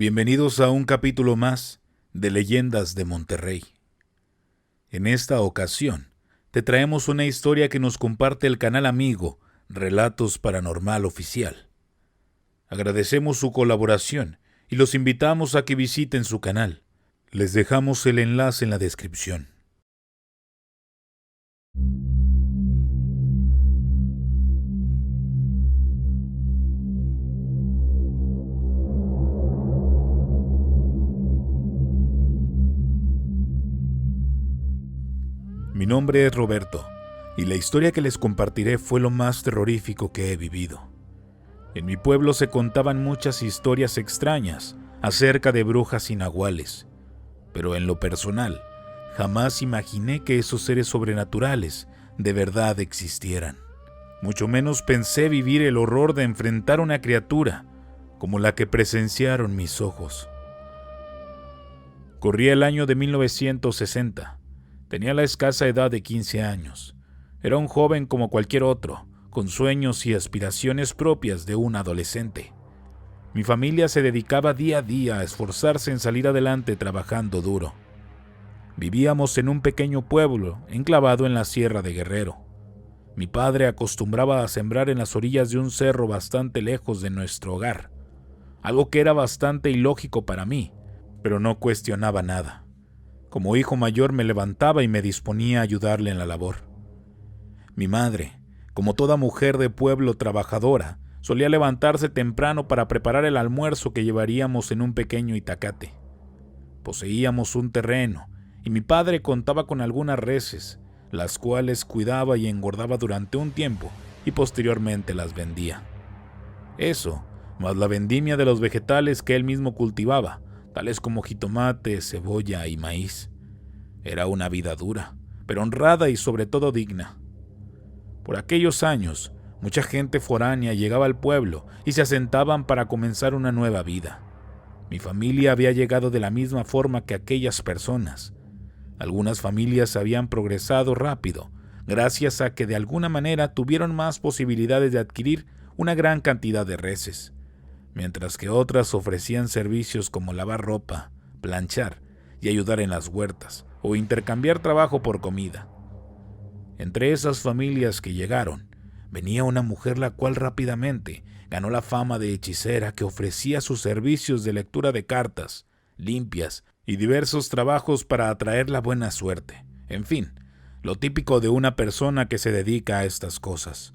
Bienvenidos a un capítulo más de Leyendas de Monterrey. En esta ocasión, te traemos una historia que nos comparte el canal amigo Relatos Paranormal Oficial. Agradecemos su colaboración y los invitamos a que visiten su canal. Les dejamos el enlace en la descripción. Mi nombre es Roberto, y la historia que les compartiré fue lo más terrorífico que he vivido. En mi pueblo se contaban muchas historias extrañas acerca de brujas y nahuales, pero en lo personal, jamás imaginé que esos seres sobrenaturales de verdad existieran. Mucho menos pensé vivir el horror de enfrentar una criatura como la que presenciaron mis ojos. Corría el año de 1960. Tenía la escasa edad de 15 años. Era un joven como cualquier otro, con sueños y aspiraciones propias de un adolescente. Mi familia se dedicaba día a día a esforzarse en salir adelante trabajando duro. Vivíamos en un pequeño pueblo enclavado en la Sierra de Guerrero. Mi padre acostumbraba a sembrar en las orillas de un cerro bastante lejos de nuestro hogar, algo que era bastante ilógico para mí, pero no cuestionaba nada. Como hijo mayor me levantaba y me disponía a ayudarle en la labor. Mi madre, como toda mujer de pueblo trabajadora, solía levantarse temprano para preparar el almuerzo que llevaríamos en un pequeño itacate. Poseíamos un terreno y mi padre contaba con algunas reses, las cuales cuidaba y engordaba durante un tiempo y posteriormente las vendía. Eso, más la vendimia de los vegetales que él mismo cultivaba, tales como jitomate, cebolla y maíz. Era una vida dura, pero honrada y sobre todo digna. Por aquellos años, mucha gente foránea llegaba al pueblo y se asentaban para comenzar una nueva vida. Mi familia había llegado de la misma forma que aquellas personas. Algunas familias habían progresado rápido, gracias a que de alguna manera tuvieron más posibilidades de adquirir una gran cantidad de reses, mientras que otras ofrecían servicios como lavar ropa, planchar y ayudar en las huertas, o intercambiar trabajo por comida. Entre esas familias que llegaron, venía una mujer la cual rápidamente ganó la fama de hechicera que ofrecía sus servicios de lectura de cartas, limpias y diversos trabajos para atraer la buena suerte. En fin, lo típico de una persona que se dedica a estas cosas.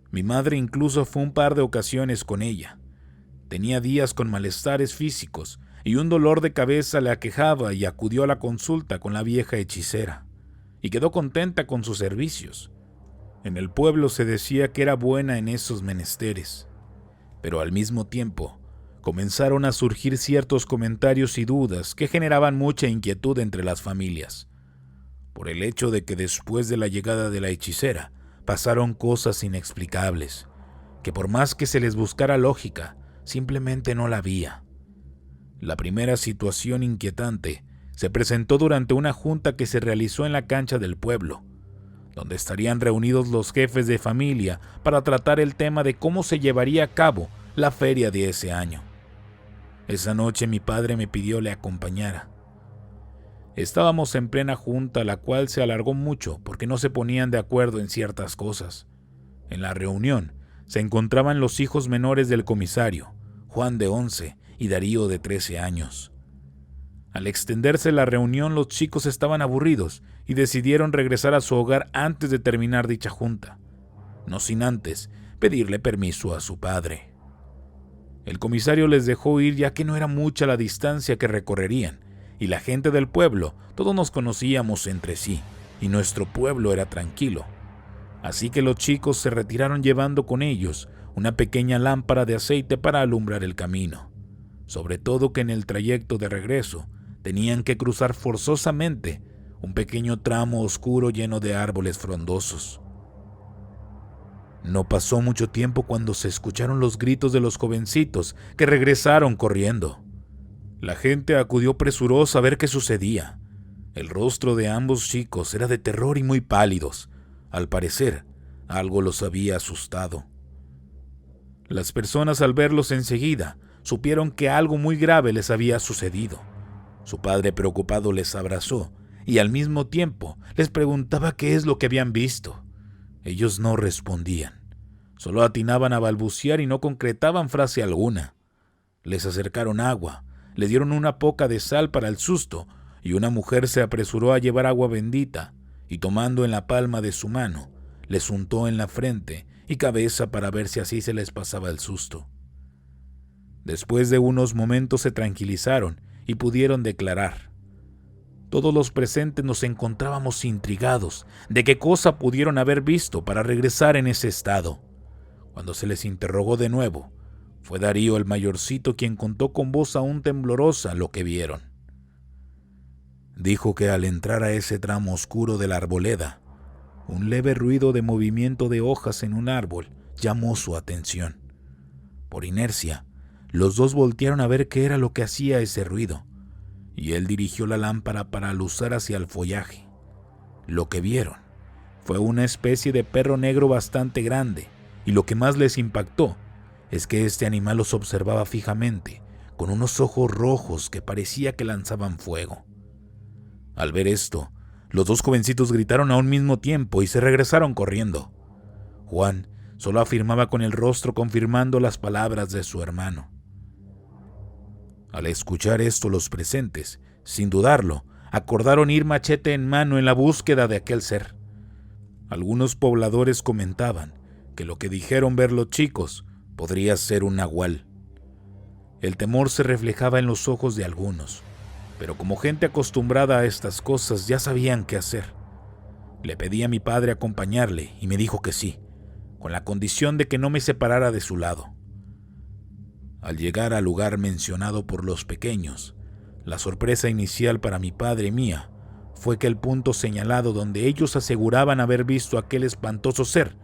Mi madre incluso fue un par de ocasiones con ella. Tenía días con malestares físicos y un dolor de cabeza le aquejaba y acudió a la consulta con la vieja hechicera, y quedó contenta con sus servicios. En el pueblo se decía que era buena en esos menesteres, pero al mismo tiempo comenzaron a surgir ciertos comentarios y dudas que generaban mucha inquietud entre las familias, por el hecho de que después de la llegada de la hechicera pasaron cosas inexplicables, que por más que se les buscara lógica, simplemente no la había. La primera situación inquietante se presentó durante una junta que se realizó en la cancha del pueblo, donde estarían reunidos los jefes de familia para tratar el tema de cómo se llevaría a cabo la feria de ese año. Esa noche mi padre me pidió le acompañara. Estábamos en plena junta, la cual se alargó mucho porque no se ponían de acuerdo en ciertas cosas. En la reunión se encontraban los hijos menores del comisario, Juan de 11 y Darío de 13 años. Al extenderse la reunión, los chicos estaban aburridos y decidieron regresar a su hogar antes de terminar dicha junta, no sin antes pedirle permiso a su padre. El comisario les dejó ir ya que no era mucha la distancia que recorrerían, y la gente del pueblo, todos nos conocíamos entre sí, y nuestro pueblo era tranquilo. Así que los chicos se retiraron llevando con ellos una pequeña lámpara de aceite para alumbrar el camino, sobre todo que en el trayecto de regreso tenían que cruzar forzosamente un pequeño tramo oscuro lleno de árboles frondosos. No pasó mucho tiempo cuando se escucharon los gritos de los jovencitos que regresaron corriendo. La gente acudió presurosa a ver qué sucedía. El rostro de ambos chicos era de terror y muy pálidos. Al parecer, algo los había asustado. Las personas al verlos enseguida supieron que algo muy grave les había sucedido. Su padre, preocupado, les abrazó y al mismo tiempo les preguntaba qué es lo que habían visto. Ellos no respondían, solo atinaban a balbucear y no concretaban frase alguna. Les acercaron agua, les dieron una poca de sal para el susto y una mujer se apresuró a llevar agua bendita y tomando en la palma de su mano, les untó en la frente y cabeza para ver si así se les pasaba el susto. Después de unos momentos se tranquilizaron y pudieron declarar. Todos los presentes nos encontrábamos intrigados de qué cosa pudieron haber visto para regresar en ese estado. Cuando se les interrogó de nuevo, fue Darío el mayorcito quien contó con voz aún temblorosa lo que vieron. Dijo que al entrar a ese tramo oscuro de la arboleda, un leve ruido de movimiento de hojas en un árbol llamó su atención. Por inercia, los dos voltearon a ver qué era lo que hacía ese ruido, y él dirigió la lámpara para aluzar hacia el follaje. Lo que vieron fue una especie de perro negro bastante grande, y lo que más les impactó es que este animal los observaba fijamente, con unos ojos rojos que parecía que lanzaban fuego. Al ver esto, los dos jovencitos gritaron a un mismo tiempo y se regresaron corriendo. Juan solo afirmaba con el rostro confirmando las palabras de su hermano. Al escuchar esto, los presentes, sin dudarlo, acordaron ir machete en mano en la búsqueda de aquel ser. Algunos pobladores comentaban que lo que dijeron ver los chicos podría ser un nahual. El temor se reflejaba en los ojos de algunos, pero como gente acostumbrada a estas cosas ya sabían qué hacer. Le pedí a mi padre acompañarle y me dijo que sí, con la condición de que no me separara de su lado. Al llegar al lugar mencionado por los pequeños, la sorpresa inicial para mi padre y mía fue que el punto señalado donde ellos aseguraban haber visto aquel espantoso ser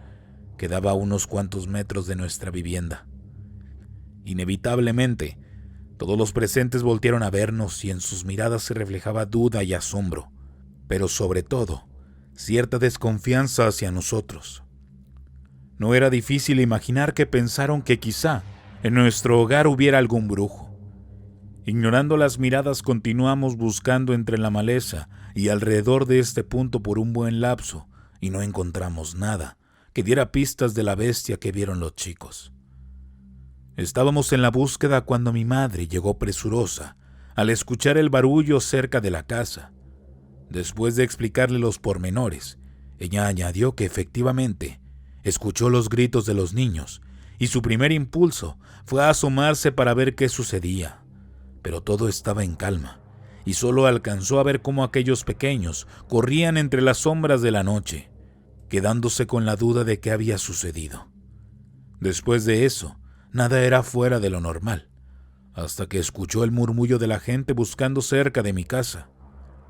quedaba a unos cuantos metros de nuestra vivienda. Inevitablemente, todos los presentes voltearon a vernos y en sus miradas se reflejaba duda y asombro, pero sobre todo, cierta desconfianza hacia nosotros. No era difícil imaginar que pensaron que quizá en nuestro hogar hubiera algún brujo. Ignorando las miradas, continuamos buscando entre la maleza y alrededor de este punto por un buen lapso y no encontramos nada que diera pistas de la bestia que vieron los chicos. Estábamos en la búsqueda cuando mi madre llegó presurosa al escuchar el barullo cerca de la casa. Después de explicarle los pormenores, ella añadió que efectivamente escuchó los gritos de los niños y su primer impulso fue a asomarse para ver qué sucedía. Pero todo estaba en calma y solo alcanzó a ver cómo aquellos pequeños corrían entre las sombras de la noche, quedándose con la duda de qué había sucedido. Después de eso, nada era fuera de lo normal, hasta que escuchó el murmullo de la gente buscando cerca de mi casa.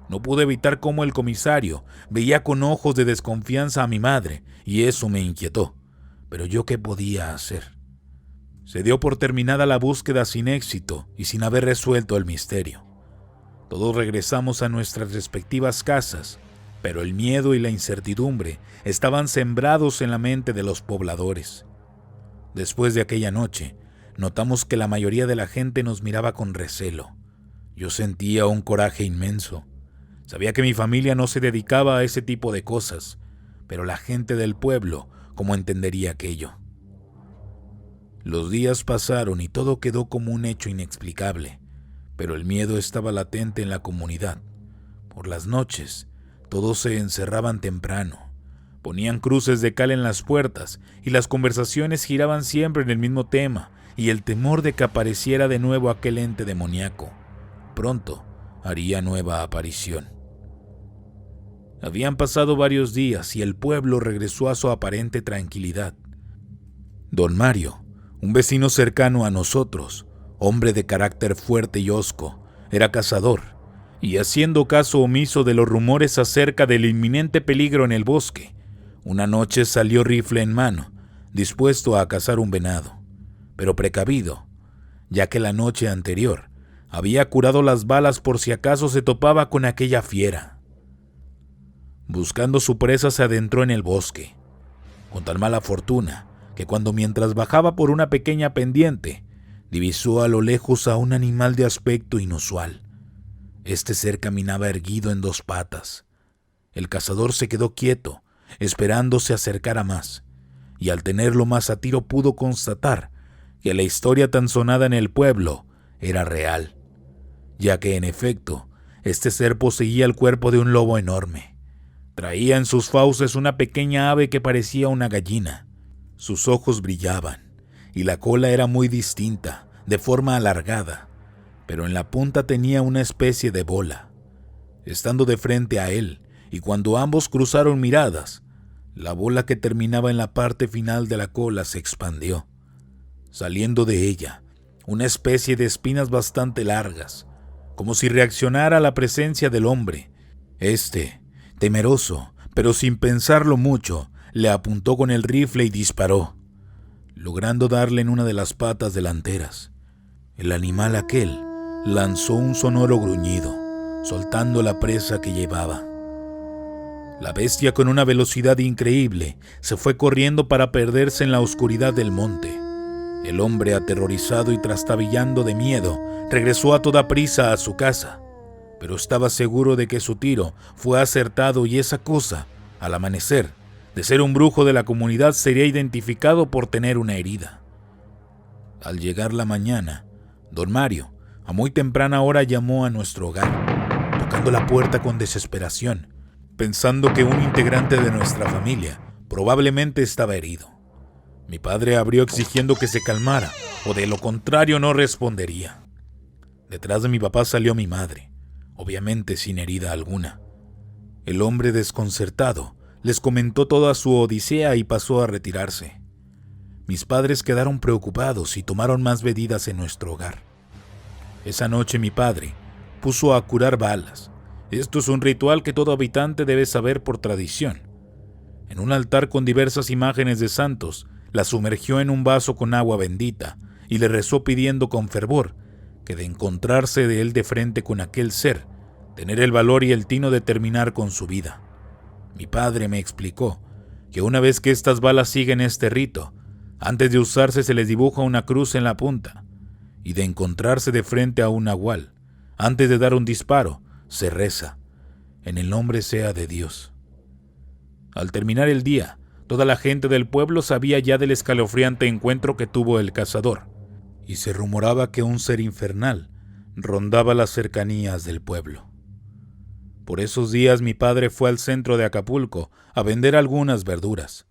No pude evitar cómo el comisario veía con ojos de desconfianza a mi madre, y eso me inquietó. Pero yo, ¿qué podía hacer? Se dio por terminada la búsqueda sin éxito y sin haber resuelto el misterio. Todos regresamos a nuestras respectivas casas, pero el miedo y la incertidumbre estaban sembrados en la mente de los pobladores. Después de aquella noche, notamos que la mayoría de la gente nos miraba con recelo. Yo sentía un coraje inmenso. Sabía que mi familia no se dedicaba a ese tipo de cosas, pero la gente del pueblo, ¿cómo entendería aquello? Los días pasaron y todo quedó como un hecho inexplicable, pero el miedo estaba latente en la comunidad. Por las noches, todos se encerraban temprano. Ponían cruces de cal en las puertas y las conversaciones giraban siempre en el mismo tema y el temor de que apareciera de nuevo aquel ente demoníaco. Pronto haría nueva aparición. Habían pasado varios días y el pueblo regresó a su aparente tranquilidad. Don Mario, un vecino cercano a nosotros, hombre de carácter fuerte y hosco, era cazador, y haciendo caso omiso de los rumores acerca del inminente peligro en el bosque, una noche salió rifle en mano, dispuesto a cazar un venado, pero precavido, ya que la noche anterior había curado las balas por si acaso se topaba con aquella fiera. Buscando su presa se adentró en el bosque, con tan mala fortuna que mientras bajaba por una pequeña pendiente, Divisó a lo lejos a un animal de aspecto inusual. Este ser caminaba erguido en 2 patas. El cazador se quedó quieto, esperando se acercara más, y al tenerlo más a tiro pudo constatar que la historia tan sonada en el pueblo era real, ya que en efecto, este ser poseía el cuerpo de un lobo enorme. Traía en sus fauces una pequeña ave que parecía una gallina. Sus ojos brillaban, y la cola era muy distinta, de forma alargada, pero en la punta tenía una especie de bola. Estando de frente a él, y cuando ambos cruzaron miradas, la bola que terminaba en la parte final de la cola se expandió, saliendo de ella una especie de espinas bastante largas, como si reaccionara a la presencia del hombre. Temeroso, pero sin pensarlo mucho, le apuntó con el rifle y disparó, logrando darle en una de las patas delanteras. El animal aquel lanzó un sonoro gruñido, soltando la presa que llevaba. La bestia, con una velocidad increíble, se fue corriendo para perderse en la oscuridad del monte. El hombre, aterrorizado y trastabillando de miedo, regresó a toda prisa a su casa, pero estaba seguro de que su tiro fue acertado y esa cosa, al amanecer, de ser un brujo de la comunidad, sería identificado por tener una herida. Al llegar la mañana, don Mario, a muy temprana hora, llamó a nuestro hogar, tocando la puerta con desesperación, pensando que un integrante de nuestra familia probablemente estaba herido. Mi padre abrió exigiendo que se calmara, o de lo contrario no respondería. Detrás de mi papá salió mi madre, obviamente sin herida alguna. El hombre, desconcertado, les comentó toda su odisea y pasó a retirarse. Mis padres quedaron preocupados y tomaron más medidas en nuestro hogar. Esa noche mi padre puso a curar balas. Esto es un ritual que todo habitante debe saber por tradición. En un altar con diversas imágenes de santos, la sumergió en un vaso con agua bendita y le rezó pidiendo con fervor que, de encontrarse de él de frente con aquel ser, tener el valor y el tino de terminar con su vida. Mi padre me explicó que una vez que estas balas siguen este rito, antes de usarse se les dibuja una cruz en la punta, y de encontrarse de frente a un nahual, antes de dar un disparo, se reza, en el nombre sea de Dios. Al terminar el día, toda la gente del pueblo sabía ya del escalofriante encuentro que tuvo el cazador, y se rumoraba que un ser infernal rondaba las cercanías del pueblo. Por esos días mi padre fue al centro de Acapulco a vender algunas verduras,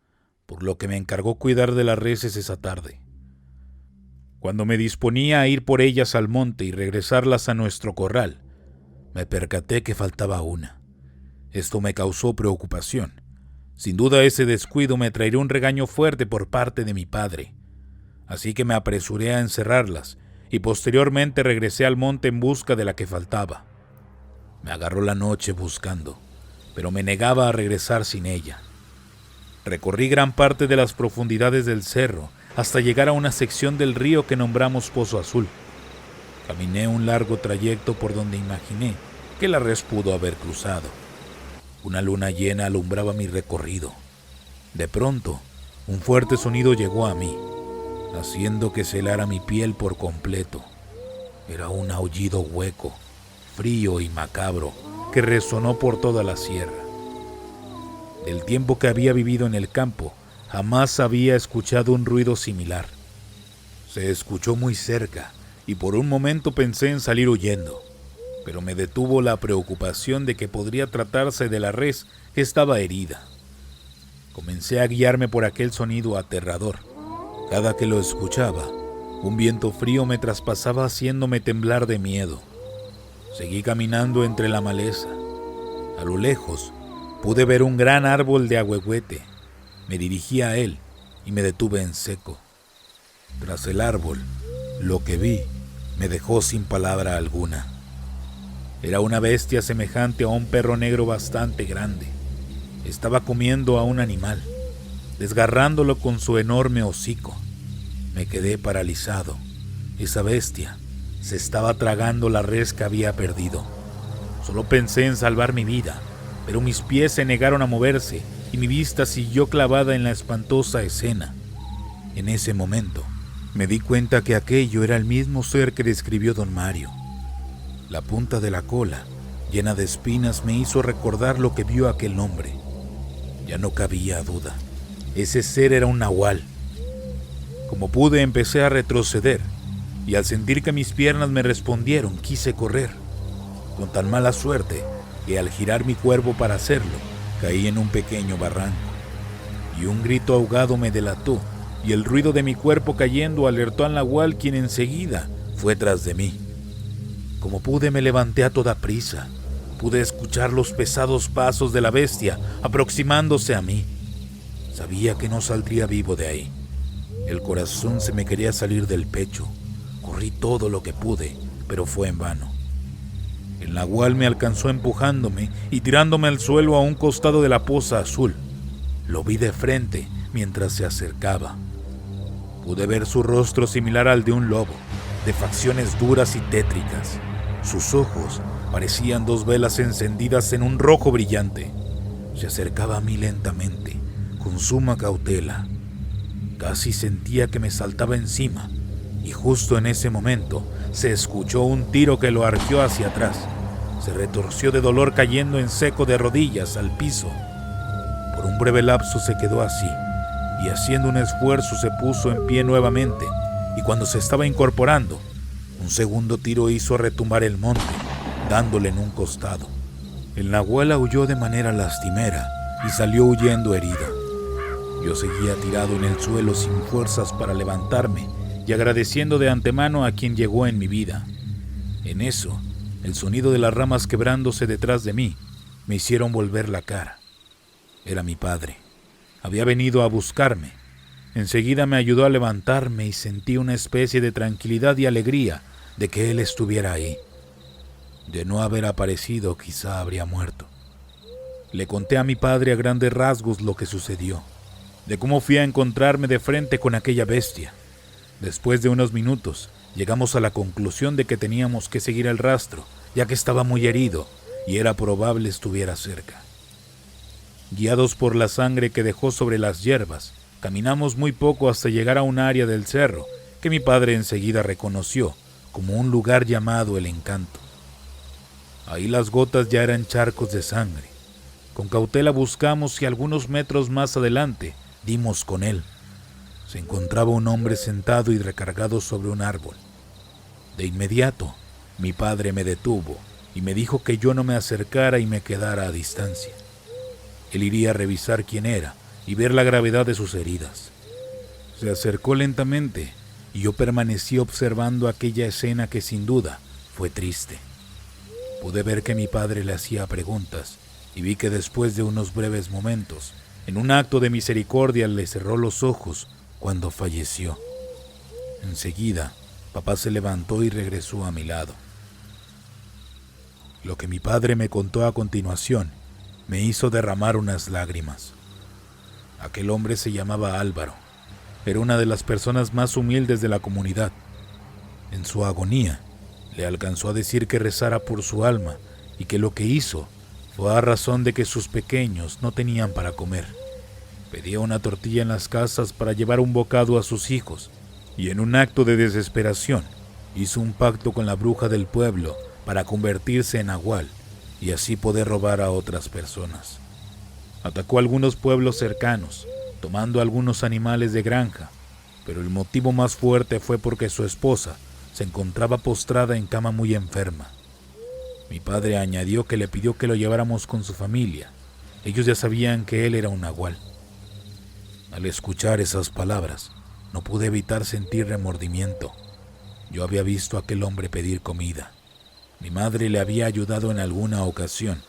por lo que me encargó cuidar de las reses esa tarde. Cuando me disponía a ir por ellas al monte y regresarlas a nuestro corral, me percaté que faltaba una. Esto me causó preocupación. Sin duda ese descuido me traería un regaño fuerte por parte de mi padre. Así que me apresuré a encerrarlas y posteriormente regresé al monte en busca de la que faltaba. Me agarró la noche buscando, pero me negaba a regresar sin ella. Recorrí gran parte de las profundidades del cerro hasta llegar a una sección del río que nombramos Pozo Azul. Caminé un largo trayecto por donde imaginé que la res pudo haber cruzado. Una luna llena alumbraba mi recorrido. De pronto, un fuerte sonido llegó a mí, haciendo que se helara mi piel por completo. Era un aullido hueco, frío y macabro, que resonó por toda la sierra. Del tiempo que había vivido en el campo, jamás había escuchado un ruido similar. Se escuchó muy cerca, y por un momento pensé en salir huyendo, pero me detuvo la preocupación de que podría tratarse de la res que estaba herida. Comencé a guiarme por aquel sonido aterrador. Cada que lo escuchaba, un viento frío me traspasaba haciéndome temblar de miedo. Seguí caminando entre la maleza. A lo lejos, pude ver un gran árbol de ahuehuete. Me dirigí a él y me detuve en seco. Tras el árbol, lo que vi me dejó sin palabra alguna. Era una bestia semejante a un perro negro bastante grande. Estaba comiendo a un animal, desgarrándolo con su enorme hocico. Me quedé paralizado. Esa bestia se estaba tragando la res que había perdido. Solo pensé en salvar mi vida, pero mis pies se negaron a moverse y mi vista siguió clavada en la espantosa escena. En ese momento, Me di cuenta que aquello era el mismo ser que describió don Mario. La punta de la cola, llena de espinas, me hizo recordar lo que vio aquel hombre. Ya no cabía duda. Ese ser era un nahual. Como pude, empecé a retroceder, y al sentir que mis piernas me respondieron, quise correr. Con tan mala suerte que al girar mi cuerpo para hacerlo, caí en un pequeño barranco. Y un grito ahogado me delató, y el ruido de mi cuerpo cayendo alertó al nahual, quien enseguida fue tras de mí. Como pude, me levanté a toda prisa. Pude escuchar los pesados pasos de la bestia aproximándose a mí. Sabía que no saldría vivo de ahí. El corazón se me quería salir del pecho. Corrí todo lo que pude, pero fue en vano. El nahual me alcanzó empujándome y tirándome al suelo a un costado de la poza azul. Lo vi de frente mientras se acercaba. Pude ver su rostro similar al de un lobo, de facciones duras y tétricas. Sus ojos parecían dos velas encendidas en un rojo brillante. Se acercaba a mí lentamente, con suma cautela. Casi sentía que me saltaba encima, y justo en ese momento se escuchó un tiro que lo arqueó hacia atrás. Se retorció de dolor cayendo en seco de rodillas al piso. Por un breve lapso se quedó así, y haciendo un esfuerzo se puso en pie nuevamente, y cuando se estaba incorporando, un segundo tiro hizo retumbar el monte, dándole en un costado. El nahual aulló de manera lastimera y salió huyendo herido. Yo seguía tirado en el suelo sin fuerzas para levantarme y agradeciendo de antemano a quien llegó en mi vida. En eso, el sonido de las ramas quebrándose detrás de mí me hicieron volver la cara. Era mi padre. Había venido a buscarme. Enseguida me ayudó a levantarme y sentí una especie de tranquilidad y alegría de que él estuviera ahí. De no haber aparecido, quizá habría muerto. Le conté a mi padre a grandes rasgos lo que sucedió, de cómo fui a encontrarme de frente con aquella bestia. Después de unos minutos, llegamos a la conclusión de que teníamos que seguir el rastro, ya que estaba muy herido y era probable estuviera cerca. Guiados por la sangre que dejó sobre las hierbas, caminamos muy poco hasta llegar a un área del cerro que mi padre enseguida reconoció como un lugar llamado El Encanto. Ahí las gotas ya eran charcos de sangre. Con cautela buscamos y algunos metros más adelante dimos con él. Se encontraba un hombre sentado y recargado sobre un árbol. De inmediato, mi padre me detuvo y me dijo que yo no me acercara y me quedara a distancia. Él iría a revisar quién era y ver la gravedad de sus heridas. Se acercó lentamente y yo permanecí observando aquella escena que sin duda fue triste. Pude ver que mi padre le hacía preguntas y vi que después de unos breves momentos, en un acto de misericordia, le cerró los ojos cuando falleció. Enseguida, papá se levantó y regresó a mi lado. Lo que mi padre me contó a continuación me hizo derramar unas lágrimas. Aquel hombre se llamaba Álvaro. Era una de las personas más humildes de la comunidad. En su agonía, le alcanzó a decir que rezara por su alma y que lo que hizo fue a razón de que sus pequeños no tenían para comer. Pedía una tortilla en las casas para llevar un bocado a sus hijos y en un acto de desesperación hizo un pacto con la bruja del pueblo para convertirse en nahual y así poder robar a otras personas. Atacó a algunos pueblos cercanos, tomando algunos animales de granja, pero el motivo más fuerte fue porque su esposa se encontraba postrada en cama muy enferma. Mi padre añadió que le pidió que lo lleváramos con su familia. Ellos ya sabían que él era un nahual. Al escuchar esas palabras, no pude evitar sentir remordimiento. Yo había visto a aquel hombre pedir comida. Mi madre le había ayudado en alguna ocasión.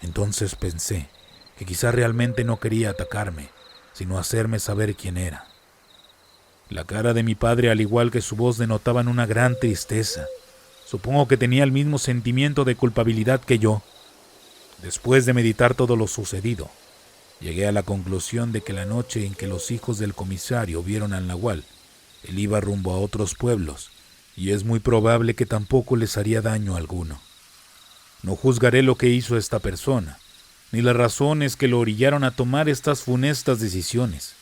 Entonces pensé que quizá realmente no quería atacarme, sino hacerme saber quién era. La cara de mi padre, al igual que su voz, denotaban una gran tristeza. Supongo que tenía el mismo sentimiento de culpabilidad que yo. Después de meditar todo lo sucedido, llegué a la conclusión de que la noche en que los hijos del comisario vieron al nahual, él iba rumbo a otros pueblos, y es muy probable que tampoco les haría daño alguno. No juzgaré lo que hizo esta persona, ni las razones que lo orillaron a tomar estas funestas decisiones,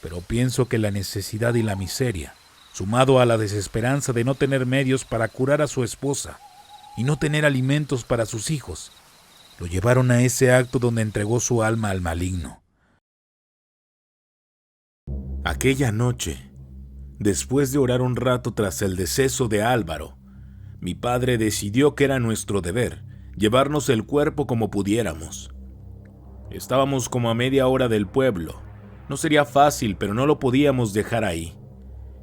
pero pienso que la necesidad y la miseria sumado a la desesperanza de no tener medios para curar a su esposa y no tener alimentos para sus hijos, lo llevaron a ese acto donde entregó su alma al maligno. Aquella noche, después de orar un rato tras el deceso de Álvaro, mi padre decidió que era nuestro deber llevarnos el cuerpo como pudiéramos. Estábamos como a media hora del pueblo. No sería fácil, pero no lo podíamos dejar ahí.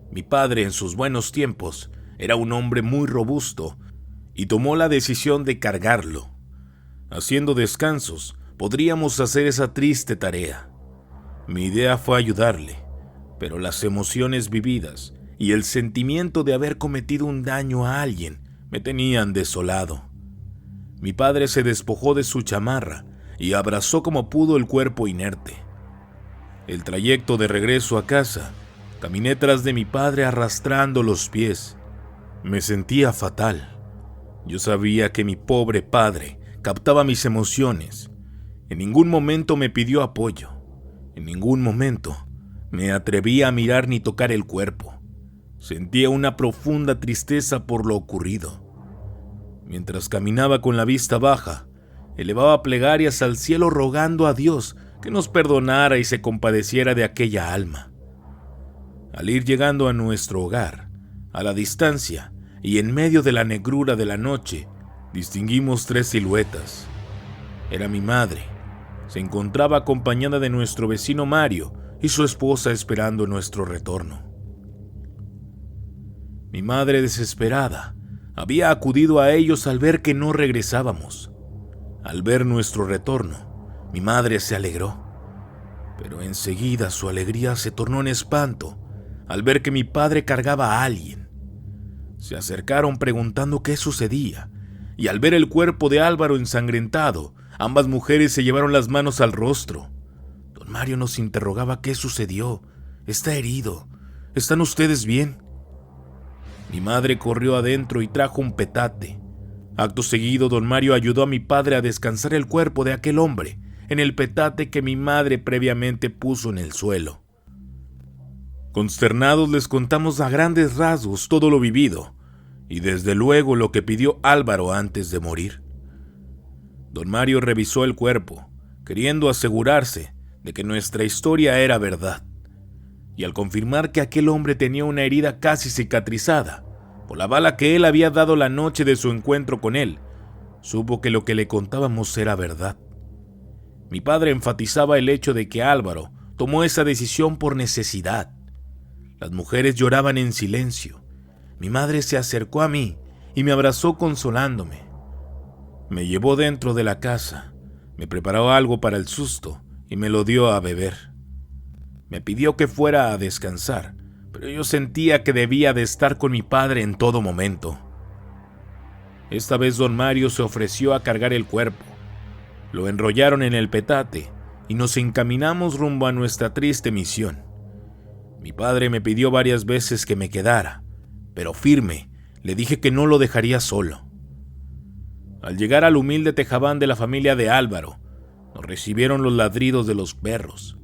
Mi padre, en sus buenos tiempos, era un hombre muy robusto y tomó la decisión de cargarlo. Haciendo descansos, podríamos hacer esa triste tarea. Mi idea fue ayudarle, pero las emociones vividas y el sentimiento de haber cometido un daño a alguien me tenían desolado. Mi padre se despojó de su chamarra y abrazó como pudo el cuerpo inerte. El trayecto de regreso a casa, caminé tras de mi padre arrastrando los pies. Me sentía fatal. Yo sabía que mi pobre padre captaba mis emociones. En ningún momento me pidió apoyo. En ningún momento me atreví a mirar ni tocar el cuerpo. Sentía una profunda tristeza por lo ocurrido. Mientras caminaba con la vista baja, elevaba plegarias al cielo rogando a Dios que nos perdonara y se compadeciera de aquella alma. Al ir llegando a nuestro hogar, a la distancia y en medio de la negrura de la noche, distinguimos 3 siluetas. Era mi madre. Se encontraba acompañada de nuestro vecino Mario y su esposa esperando nuestro retorno. Mi madre, desesperada, había acudido a ellos al ver que no regresábamos. Al ver nuestro retorno, mi madre se alegró, pero enseguida su alegría se tornó en espanto al ver que mi padre cargaba a alguien. Se acercaron preguntando qué sucedía, y al ver el cuerpo de Álvaro ensangrentado, ambas mujeres se llevaron las manos al rostro. Don Mario nos interrogaba qué sucedió. ¿Está herido? ¿Están ustedes bien? Mi madre corrió adentro y trajo un petate. Acto seguido, don Mario ayudó a mi padre a descansar el cuerpo de aquel hombre en el petate que mi madre previamente puso en el suelo. Consternados les contamos a grandes rasgos todo lo vivido y desde luego lo que pidió Álvaro antes de morir. Don Mario revisó el cuerpo, queriendo asegurarse de que nuestra historia era verdad. Y al confirmar que aquel hombre tenía una herida casi cicatrizada por la bala que él había dado la noche de su encuentro con él, supo que lo que le contábamos era verdad. Mi padre enfatizaba el hecho de que Álvaro tomó esa decisión por necesidad. Las mujeres lloraban en silencio. Mi madre se acercó a mí y me abrazó consolándome. Me llevó dentro de la casa, me preparó algo para el susto y me lo dio a beber. Me pidió que fuera a descansar, pero yo sentía que debía de estar con mi padre en todo momento. Esta vez don Mario se ofreció a cargar el cuerpo. Lo enrollaron en el petate y nos encaminamos rumbo a nuestra triste misión. Mi padre me pidió varias veces que me quedara, pero firme le dije que no lo dejaría solo. Al llegar al humilde tejabán de la familia de Álvaro, nos recibieron los ladridos de los perros.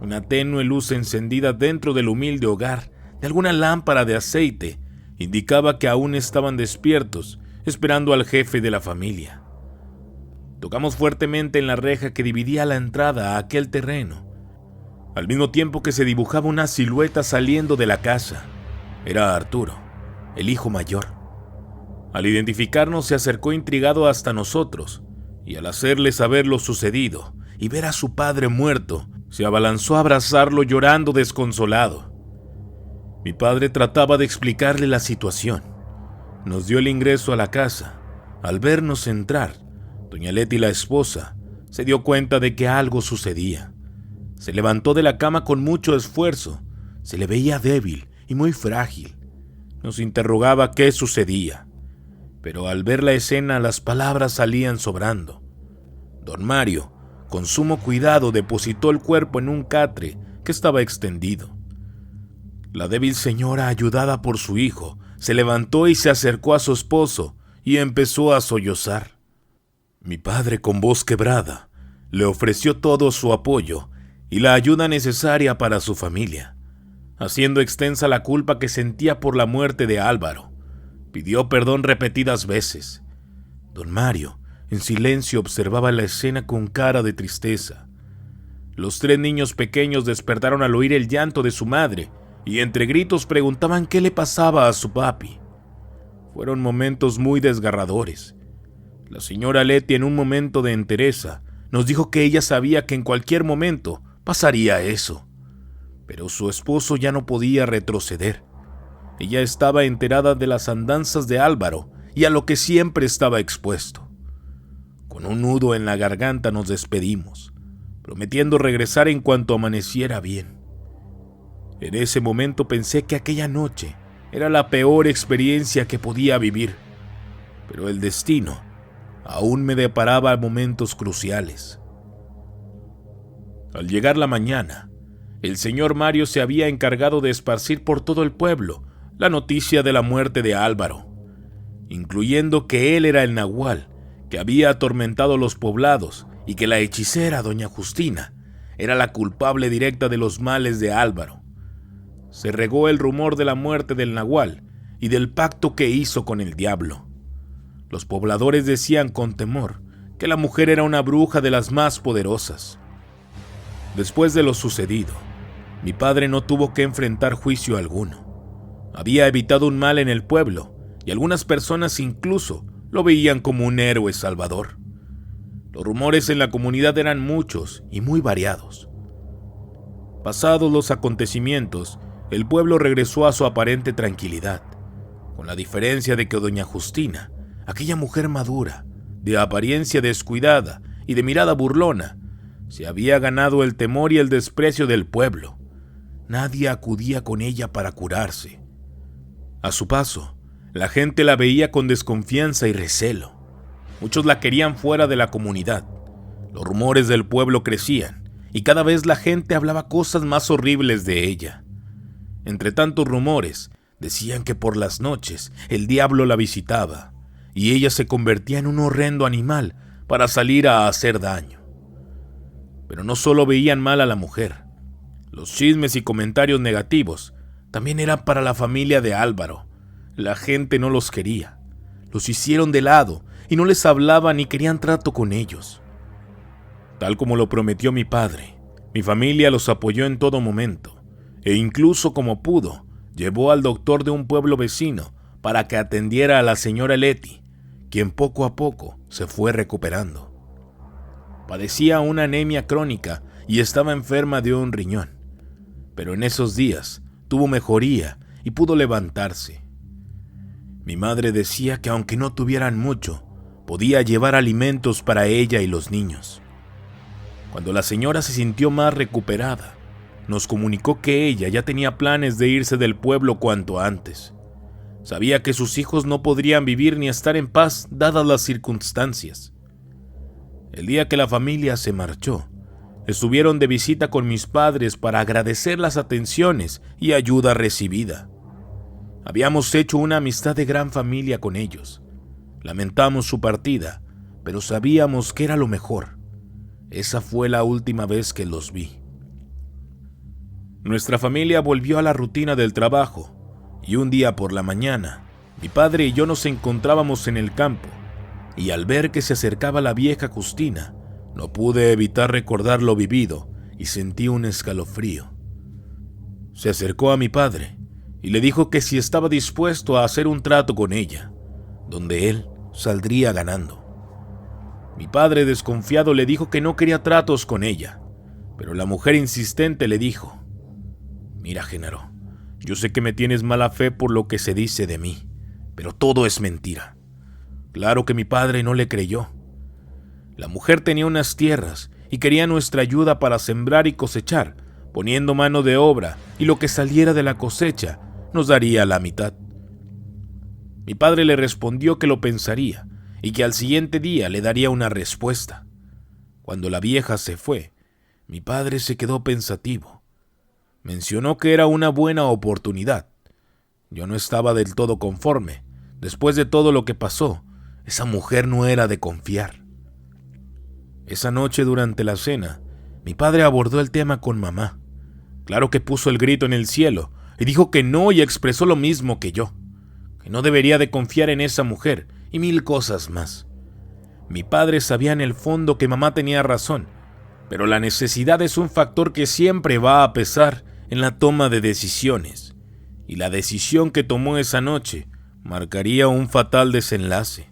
Una tenue luz encendida dentro del humilde hogar de alguna lámpara de aceite indicaba que aún estaban despiertos, esperando al jefe de la familia. Tocamos fuertemente en la reja que dividía la entrada a aquel terreno, al mismo tiempo que se dibujaba una silueta saliendo de la casa. Era Arturo, el hijo mayor. Al identificarnos se acercó intrigado hasta nosotros, y al hacerle saber lo sucedido y ver a su padre muerto, se abalanzó a abrazarlo llorando desconsolado. Mi padre trataba de explicarle la situación. Nos dio el ingreso a la casa. Al vernos entrar, doña Leti, la esposa, se dio cuenta de que algo sucedía. Se levantó de la cama con mucho esfuerzo. Se le veía débil y muy frágil. Nos interrogaba qué sucedía, pero al ver la escena las palabras salían sobrando. Don Mario, con sumo cuidado, depositó el cuerpo en un catre que estaba extendido. La débil señora, ayudada por su hijo, se levantó y se acercó a su esposo y empezó a sollozar. Mi padre, con voz quebrada, le ofreció todo su apoyo y la ayuda necesaria para su familia. haciendo extensa la culpa que sentía por la muerte de Álvaro. Pidió perdón repetidas veces. Don Mario, en silencio, observaba la escena con cara de tristeza. Los 3 niños pequeños despertaron al oír el llanto de su madre y entre gritos preguntaban qué le pasaba a su papi. Fueron momentos muy desgarradores. La señora Leti, en un momento de entereza, nos dijo que ella sabía que en cualquier momento pasaría eso. Pero su esposo ya no podía retroceder. Ella estaba enterada de las andanzas de Álvaro y a lo que siempre estaba expuesto. Con un nudo en la garganta nos despedimos, prometiendo regresar en cuanto amaneciera bien. En ese momento pensé que aquella noche era la peor experiencia que podía vivir, pero el destino aún me deparaba momentos cruciales. Al llegar la mañana, el señor Mario se había encargado de esparcir por todo el pueblo la noticia de la muerte de Álvaro, incluyendo que él era el nahual que había atormentado los poblados y que la hechicera doña Justina era la culpable directa de los males de Álvaro. Se regó el rumor de la muerte del nahual y del pacto que hizo con el diablo. Los pobladores decían con temor que la mujer era una bruja de las más poderosas. Después de lo sucedido, mi padre no tuvo que enfrentar juicio alguno. Había evitado un mal en el pueblo y algunas personas incluso lo veían como un héroe salvador. Los rumores en la comunidad eran muchos y muy variados. Pasados los acontecimientos, el pueblo regresó a su aparente tranquilidad, con la diferencia de que doña Justina, aquella mujer madura, de apariencia descuidada y de mirada burlona, se había ganado el temor y el desprecio del pueblo. Nadie acudía con ella para curarse. A su paso, la gente la veía con desconfianza y recelo. Muchos la querían fuera de la comunidad. Los rumores del pueblo crecían y cada vez la gente hablaba cosas más horribles de ella. Entre tantos rumores, decían que por las noches el diablo la visitaba y ella se convertía en un horrendo animal para salir a hacer daño. Pero no solo veían mal a la mujer. Los chismes y comentarios negativos también eran para la familia de Álvaro. La gente no los quería. Los hicieron de lado y no les hablaban ni querían trato con ellos. Tal como lo prometió mi padre, mi familia los apoyó en todo momento e incluso como pudo, llevó al doctor de un pueblo vecino para que atendiera a la señora Leti, quien poco a poco se fue recuperando. Padecía una anemia crónica y estaba enferma de un riñón, pero en esos días tuvo mejoría y pudo levantarse. Mi madre decía que aunque no tuvieran mucho, podía llevar alimentos para ella y los niños. Cuando la señora se sintió más recuperada, nos comunicó que ella ya tenía planes de irse del pueblo cuanto antes. Sabía que sus hijos no podrían vivir ni estar en paz dadas las circunstancias. El día que la familia se marchó, estuvieron de visita con mis padres para agradecer las atenciones y ayuda recibida. Habíamos hecho una amistad de gran familia con ellos. Lamentamos su partida, pero sabíamos que era lo mejor. Esa fue la última vez que los vi. Nuestra familia volvió a la rutina del trabajo, y un día por la mañana, mi padre y yo nos encontrábamos en el campo, y al ver que se acercaba la vieja Justina, no pude evitar recordar lo vivido y sentí un escalofrío. Se acercó a mi padre y le dijo que si estaba dispuesto a hacer un trato con ella, donde él saldría ganando. Mi padre, desconfiado, le dijo que no quería tratos con ella, pero la mujer insistente le dijo: «Mira, Genaro, yo sé que me tienes mala fe por lo que se dice de mí, pero todo es mentira». Claro que mi padre no le creyó. La mujer tenía unas tierras y quería nuestra ayuda para sembrar y cosechar, poniendo mano de obra, y lo que saliera de la cosecha nos daría la mitad. Mi padre le respondió que lo pensaría y que al siguiente día le daría una respuesta. Cuando la vieja se fue, mi padre se quedó pensativo. Mencionó que era una buena oportunidad. Yo no estaba del todo conforme. Después de todo lo que pasó, esa mujer no era de confiar. Esa noche durante la cena, mi padre abordó el tema con mamá, Claro que puso el grito en el cielo y dijo que no, y expresó lo mismo que yo, que no debería de confiar en esa mujer y mil cosas más. Mi padre sabía en el fondo que mamá tenía razón, pero la necesidad es un factor que siempre va a pesar en la toma de decisiones, y la decisión que tomó esa noche marcaría un fatal desenlace.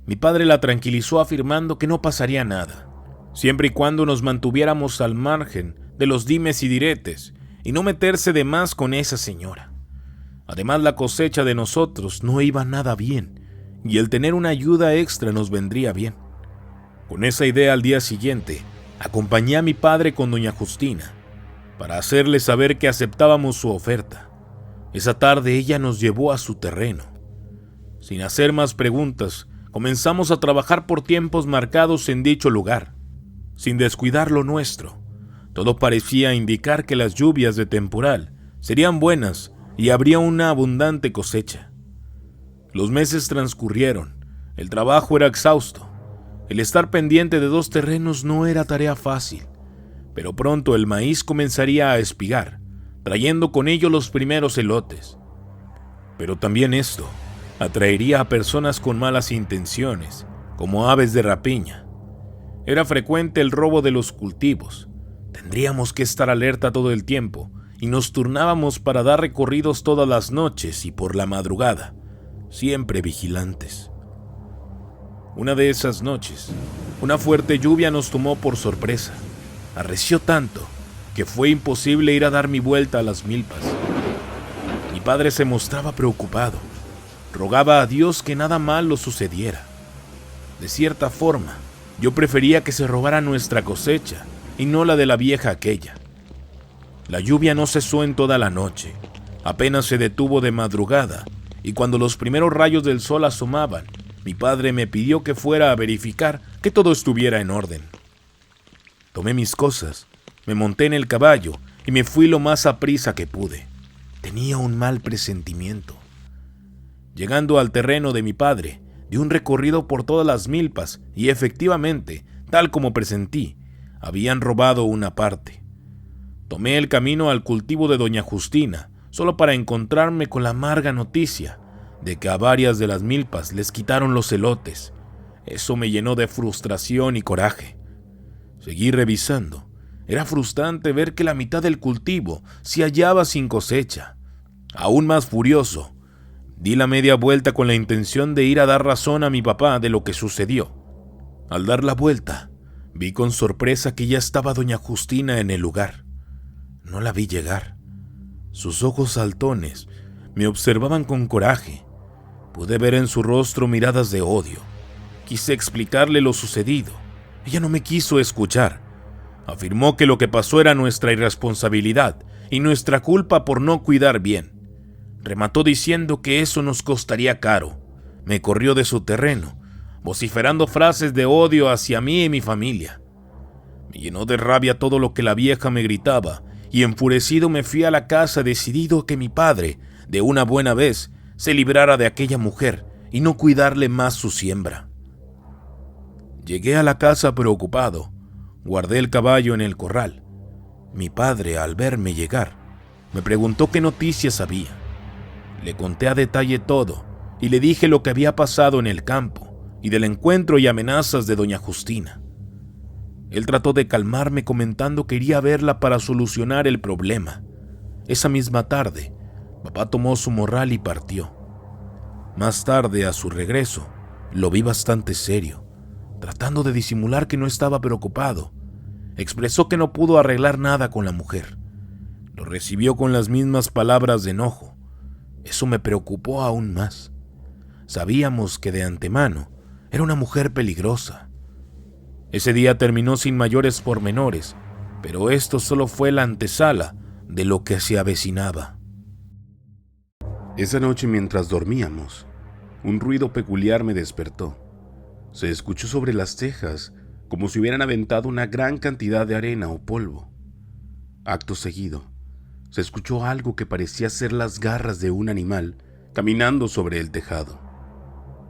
Mi padre la tranquilizó afirmando que no pasaría nada, siempre y cuando nos mantuviéramos al margen de los dimes y diretes y no meterse de más con esa señora. Además, la cosecha de nosotros no iba nada bien, y el tener una ayuda extra nos vendría bien. Con esa idea, al día siguiente, acompañé a mi padre con doña Justina para hacerle saber que aceptábamos su oferta. Esa tarde ella nos llevó a su terreno. Sin hacer más preguntas, comenzamos a trabajar por tiempos marcados en dicho lugar, sin descuidar lo nuestro. Todo parecía indicar que las lluvias de temporal serían buenas y habría una abundante cosecha. Los meses transcurrieron, el trabajo era exhausto. El estar pendiente de 2 terrenos no era tarea fácil, pero pronto el maíz comenzaría a espigar, trayendo con ello los primeros elotes. Pero también esto atraería a personas con malas intenciones, como aves de rapiña. Era frecuente el robo de los cultivos. Tendríamos que estar alerta todo el tiempo, y nos turnábamos para dar recorridos todas las noches y por la madrugada, siempre vigilantes. Una de esas noches, una fuerte lluvia nos tomó por sorpresa. Arreció tanto que fue imposible ir a dar mi vuelta a las milpas. Mi padre se mostraba preocupado. Rogaba a Dios que nada malo sucediera. De cierta forma, yo prefería que se robara nuestra cosecha y no la de la vieja aquella. La lluvia no cesó en toda la noche. Apenas se detuvo de madrugada, y cuando los primeros rayos del sol asomaban, mi padre me pidió que fuera a verificar que todo estuviera en orden. Tomé mis cosas, me monté en el caballo y me fui lo más aprisa que pude. Tenía un mal presentimiento. Llegando al terreno de mi padre, di un recorrido por todas las milpas y efectivamente, tal como presentí, habían robado una parte. Tomé el camino al cultivo de doña Justina, solo para encontrarme con la amarga noticia de que a varias de las milpas les quitaron los elotes. Eso me llenó de frustración y coraje. Seguí revisando. Era frustrante ver que la mitad del cultivo se hallaba sin cosecha. Aún más furioso, di la media vuelta con la intención de ir a dar razón a mi papá de lo que sucedió. Al dar la vuelta, vi con sorpresa que ya estaba doña Justina en el lugar. No la vi llegar. Sus ojos saltones me observaban con coraje. Pude ver en su rostro miradas de odio. Quise explicarle lo sucedido. Ella no me quiso escuchar. Afirmó que lo que pasó era nuestra irresponsabilidad y nuestra culpa por no cuidar bien. Remató diciendo que eso nos costaría caro. Me corrió de su terreno, vociferando frases de odio hacia mí y mi familia. Me llenó de rabia todo lo que la vieja me gritaba, y enfurecido me fui a la casa decidido que mi padre, de una buena vez, se librara de aquella mujer y no cuidarle más su siembra. Llegué a la casa preocupado. Guardé el caballo en el corral. Mi padre, al verme llegar, me preguntó qué noticias había. Le conté a detalle todo y le dije lo que había pasado en el campo y del encuentro y amenazas de doña Justina. Él trató de calmarme comentando que iría a verla para solucionar el problema. Esa misma tarde, papá tomó su morral y partió. Más tarde, a su regreso, lo vi bastante serio, tratando de disimular que no estaba preocupado. Expresó que no pudo arreglar nada con la mujer. Lo recibió con las mismas palabras de enojo. Eso me preocupó aún más. Sabíamos que de antemano era una mujer peligrosa. Ese día terminó sin mayores pormenores, pero esto solo fue la antesala de lo que se avecinaba. Esa noche, mientras dormíamos, un ruido peculiar me despertó. Se escuchó sobre las tejas como si hubieran aventado una gran cantidad de arena o polvo. Acto seguido, se escuchó algo que parecía ser las garras de un animal caminando sobre el tejado.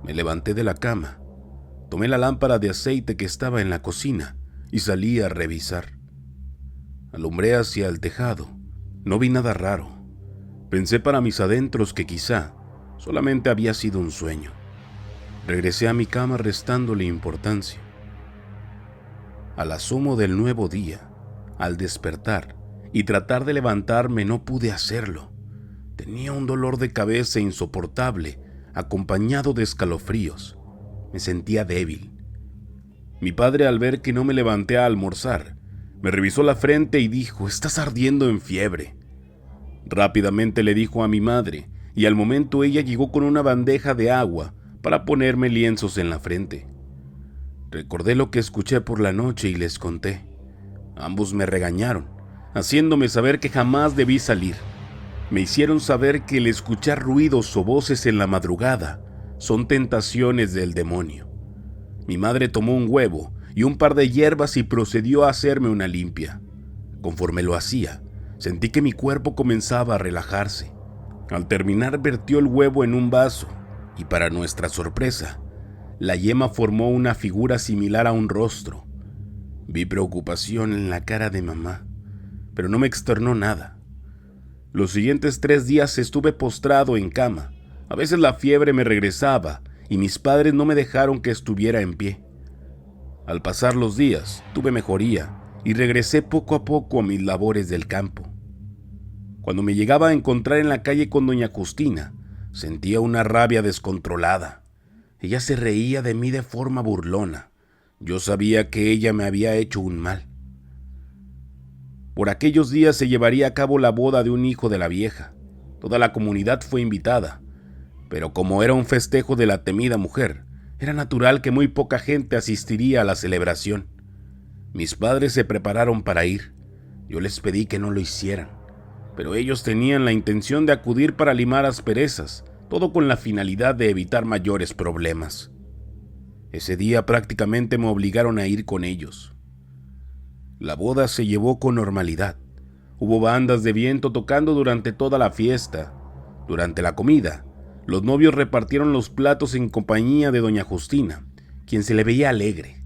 Me levanté de la cama, tomé la lámpara de aceite que estaba en la cocina y salí a revisar. Alumbré hacia el tejado. No vi nada raro. Pensé para mis adentros que quizá solamente había sido un sueño. Regresé a mi cama restándole importancia. Al asomo del nuevo día, al despertar y tratar de levantarme, no pude hacerlo. Tenía un dolor de cabeza insoportable, acompañado de escalofríos. Me sentía débil. Mi padre, al ver que no me levanté a almorzar, me revisó la frente y dijo: «Estás ardiendo en fiebre». Rápidamente le dijo a mi madre, y al momento ella llegó con una bandeja de agua para ponerme lienzos en la frente. Recordé lo que escuché por la noche y les conté. Ambos me regañaron, haciéndome saber que jamás debí salir. Me hicieron saber que el escuchar ruidos o voces en la madrugada son tentaciones del demonio. Mi madre tomó un huevo y un par de hierbas y procedió a hacerme una limpia. Conforme lo hacía, sentí que mi cuerpo comenzaba a relajarse. Al terminar, vertió el huevo en un vaso y, para nuestra sorpresa, la yema formó una figura similar a un rostro. Vi preocupación en la cara de mamá, pero no me externó nada. Los siguientes 3 días estuve postrado en cama. A veces la fiebre me regresaba y mis padres no me dejaron que estuviera en pie. Al pasar los días, tuve mejoría y regresé poco a poco a mis labores del campo. Cuando me llegaba a encontrar en la calle con doña Justina, sentía una rabia descontrolada. Ella se reía de mí de forma burlona. Yo sabía que ella me había hecho un mal. Por aquellos días se llevaría a cabo la boda de un hijo de la vieja. Toda la comunidad fue invitada, pero como era un festejo de la temida mujer, era natural que muy poca gente asistiría a la celebración. Mis padres se prepararon para ir. Yo les pedí que no lo hicieran, pero ellos tenían la intención de acudir para limar asperezas, todo con la finalidad de evitar mayores problemas. Ese día prácticamente me obligaron a ir con ellos. La boda se llevó con normalidad. Hubo bandas de viento tocando durante toda la fiesta. Durante la comida, los novios repartieron los platos en compañía de doña Justina, quien se le veía alegre.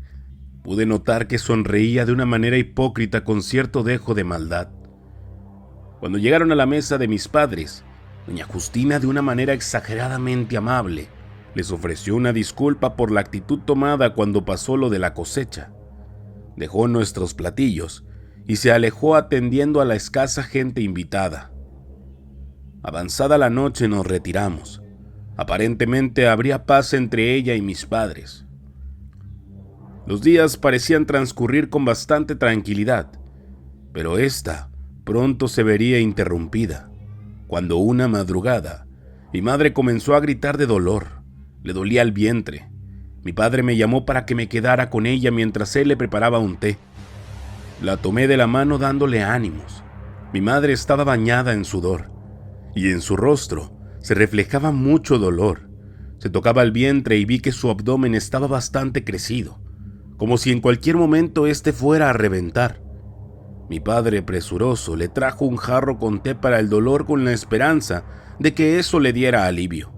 Pude notar que sonreía de una manera hipócrita con cierto dejo de maldad. Cuando llegaron a la mesa de mis padres, doña Justina, de una manera exageradamente amable, les ofreció una disculpa por la actitud tomada cuando pasó lo de la cosecha. Dejó nuestros platillos y se alejó atendiendo a la escasa gente invitada. Avanzada la noche nos retiramos. Aparentemente habría paz entre ella y mis padres. Los días parecían transcurrir con bastante tranquilidad, pero esta pronto se vería interrumpida, cuando una madrugada mi madre comenzó a gritar de dolor. Le dolía el vientre. Mi padre me llamó para que me quedara con ella mientras él le preparaba un té. La tomé de la mano dándole ánimos. Mi madre estaba bañada en sudor, y en su rostro se reflejaba mucho dolor. Se tocaba el vientre y vi que su abdomen estaba bastante crecido, como si en cualquier momento éste fuera a reventar. Mi padre, presuroso, le trajo un jarro con té para el dolor con la esperanza de que eso le diera alivio.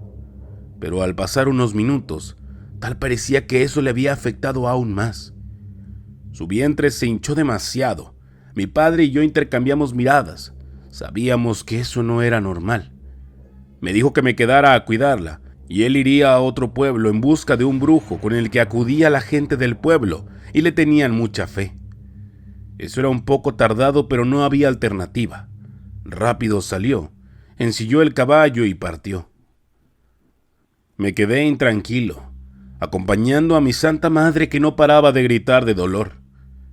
Pero al pasar unos minutos, tal parecía que eso le había afectado aún más. Su vientre se hinchó demasiado. Mi padre y yo intercambiamos miradas. Sabíamos que eso no era normal. Me dijo que me quedara a cuidarla, y él iría a otro pueblo en busca de un brujo con el que acudía la gente del pueblo, y le tenían mucha fe. Eso era un poco tardado, pero no había alternativa. Rápido salió, ensilló el caballo y partió. Me quedé intranquilo, acompañando a mi santa madre que no paraba de gritar de dolor.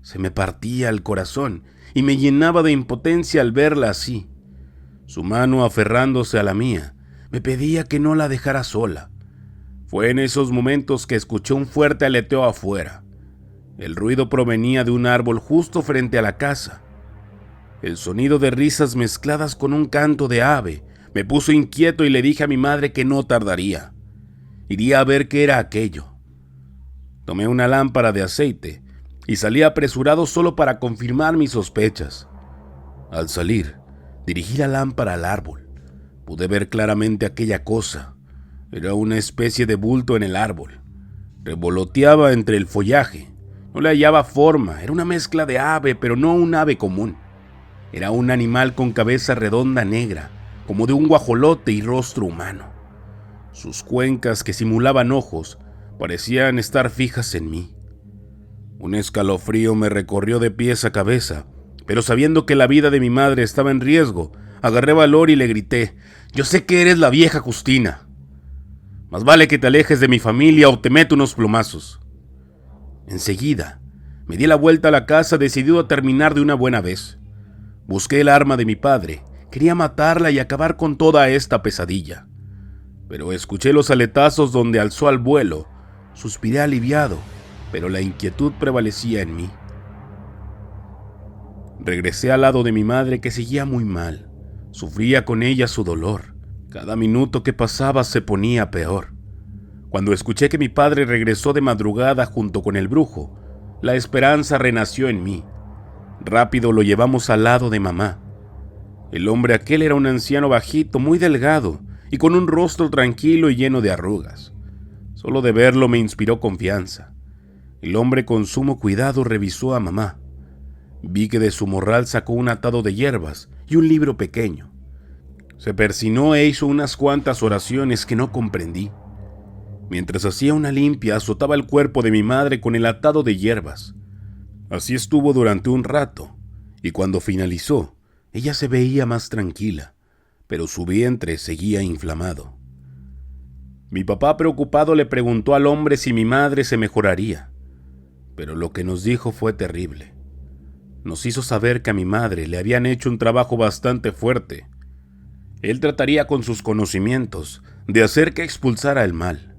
Se me partía el corazón y me llenaba de impotencia al verla así. Su mano, aferrándose a la mía, me pedía que no la dejara sola. Fue en esos momentos que escuché un fuerte aleteo afuera. El ruido provenía de un árbol justo frente a la casa. El sonido de risas mezcladas con un canto de ave me puso inquieto y le dije a mi madre que no tardaría. Iría a ver qué era aquello. Tomé una lámpara de aceite y salí apresurado solo para confirmar mis sospechas. Al salir, dirigí la lámpara al árbol. Pude ver claramente aquella cosa. Era una especie de bulto en el árbol. Revoloteaba entre el follaje. No le hallaba forma. Era una mezcla de ave, pero no un ave común. Era un animal con cabeza redonda negra, como de un guajolote y rostro humano. Sus cuencas, que simulaban ojos, parecían estar fijas en mí. Un escalofrío me recorrió de pies a cabeza, pero sabiendo que la vida de mi madre estaba en riesgo, agarré valor y le grité: «Yo sé que eres la vieja Justina. Más vale que te alejes de mi familia o te meto unos plomazos». Enseguida, me di la vuelta a la casa decidido a terminar de una buena vez. Busqué el arma de mi padre, quería matarla y acabar con toda esta pesadilla. Pero escuché los aletazos donde alzó al vuelo. Suspiré aliviado, pero la inquietud prevalecía en mí. Regresé al lado de mi madre, que seguía muy mal. Sufría con ella su dolor. Cada minuto que pasaba se ponía peor. Cuando escuché que mi padre regresó de madrugada junto con el brujo, la esperanza renació en mí. Rápido lo llevamos al lado de mamá. El hombre aquel era un anciano bajito, muy delgado, y con un rostro tranquilo y lleno de arrugas. Solo de verlo me inspiró confianza. El hombre con sumo cuidado revisó a mamá. Vi que de su morral sacó un atado de hierbas y un libro pequeño. Se persinó e hizo unas cuantas oraciones que no comprendí. Mientras hacía una limpia, azotaba el cuerpo de mi madre con el atado de hierbas. Así estuvo durante un rato, y cuando finalizó, ella se veía más tranquila, pero su vientre seguía inflamado. Mi papá, preocupado, le preguntó al hombre si mi madre se mejoraría, pero lo que nos dijo fue terrible. Nos hizo saber que a mi madre le habían hecho un trabajo bastante fuerte. Él trataría con sus conocimientos de hacer que expulsara el mal,